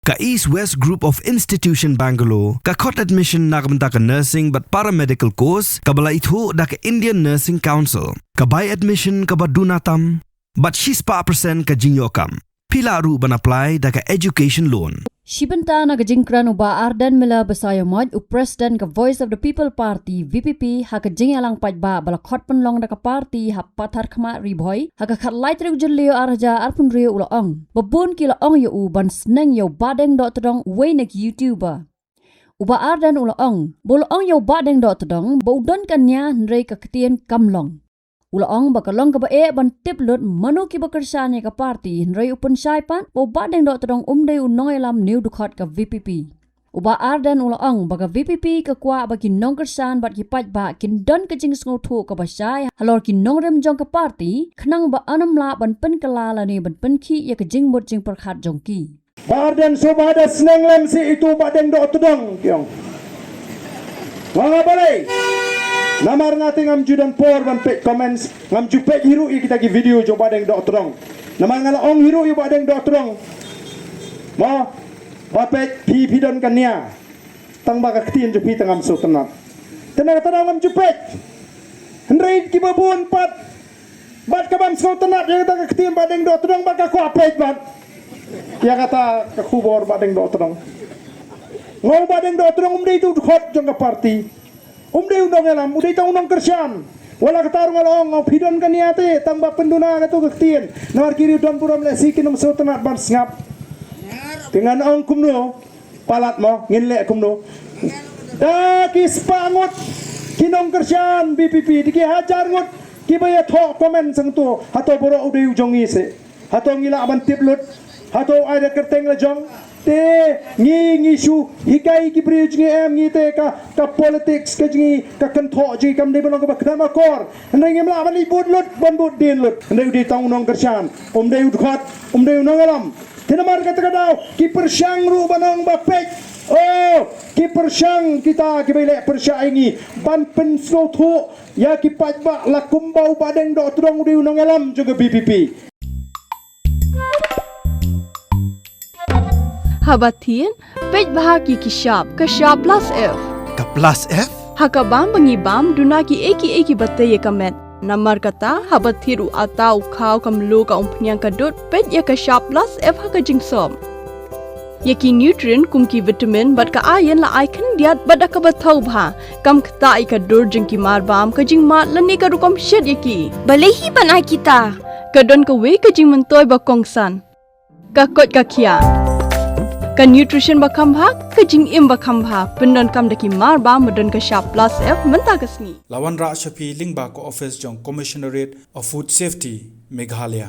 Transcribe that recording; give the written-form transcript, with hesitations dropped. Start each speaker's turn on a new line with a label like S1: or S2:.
S1: Ka East West Group of Institution Bangalore, ka khot admission nakamta ka nursing but paramedical course, ka bala itho da ka Indian Nursing Council, ka buy admission ka badunatam, but she's pa percent ka jinyokam. Pila ru ban apply da ka education loan.
S2: Shibanta na gajingkran uba Ardan Mila Basayo Mod u President ka Voice of the People Party VPP ha ka jingyalang pajba bala khot panlong da ka party ha pathar khama riboy ha ka khatlai trek julio arja arpun rio ulaong babun kila ong yo u ban sneng yo Bahdeng Dohtdong weinek YouTuber uba Ardan ulaong bolong yo Bahdeng Dohtdong bodon kanya Hynrei ka Ktien kamlong ulaong bakalong ka bae ban tiplut manu ki bakersane ka party Hynrei upun saipan bo Bahdeng Dohtdong umdei u Nongïalam new dukhot ka VPP uba Ardan ulaong baga VPP ka kwa bagi nongkersan bat ki pajba kin don ka jing sngo thu ka basai halor ki nongrem jong ka party khnang ba anamla ban pen kalala ni ban pen ki ya ka jing mut jing perkhat jong ki
S3: Bahdeng sobada seneng lem si itu Bahdeng Dohtdong kyong mga balay namar ngati ngam judan por ban pek comments ngam jupek hiru kita ki video jo Bahdeng Dohtdong namar ngala ong hiru yu Bahdeng Dohtdong mo bapek pi pidon kania tang baka Ktien jo pi tangam so tenat tenang ngam jupek Hynrei ki babun pat bat kabam so tenat ya kata Ktien Bahdeng Dohtdong baka ko apet bat ya kata ka kubor Bahdeng Dohtdong ngau Bahdeng Dohtdong umdei tu khot jong ka party umdei Nongïalam udai tang unang kersian wala katarung along ngau pidon kaniate tamba penduna katu Ktien nawar kiri don puram le sikinum so tenat ban ngap dengan ong kumno palat mo nginle kumno da ki spangot kinong kersian BPP diki hajar ngot ki baya tho komen sang tu hato boro udai ujongi se hato ngila ban tiplut hato ada kerteng la jong te ngi shu hikai ki bridge ngi em ngi te ka politics ka ngi ka kan tho ji kam de bonong ka bakdama kor ndai ngi mla ban i budlut ban bud din lut ndai di tang nong kersian dei udkhat dei Nongïalam tinamar kata kadau ki persyang ru banong bapek oh ki persyang kita ki bele persyang ngi ban pen so thu ya ki pajba la kumbau Bahdeng Dohtdong dei Nongïalam juga BPP
S4: Habatin, pej bahagi kishab, kashab plus F.
S1: Ka plus F?
S4: Hakabam bangibam dunaki eki batay kamet. Namar kata habathiru atau kau kamlu ka umpnyang kadut pej ya kashab plus F haka jingsom. Yaki nutrient kumki vitamin bat ka ayan la icon diat bat akabatau bha. Kam kata ikadur jingki marbam ka jing mat lani ka rukom shed yaki.
S5: Balehi banai kita.
S4: Kadon ka we ka jing mentoy bakongsan. Kakot kakia. Ka nutrition bakam bha ka jing im bakam bha pendon kam daki mar ba modon ka sharp plus F menta kasni
S6: lawan ra shapi lingba ko office jong commissionerate of food safety Meghalaya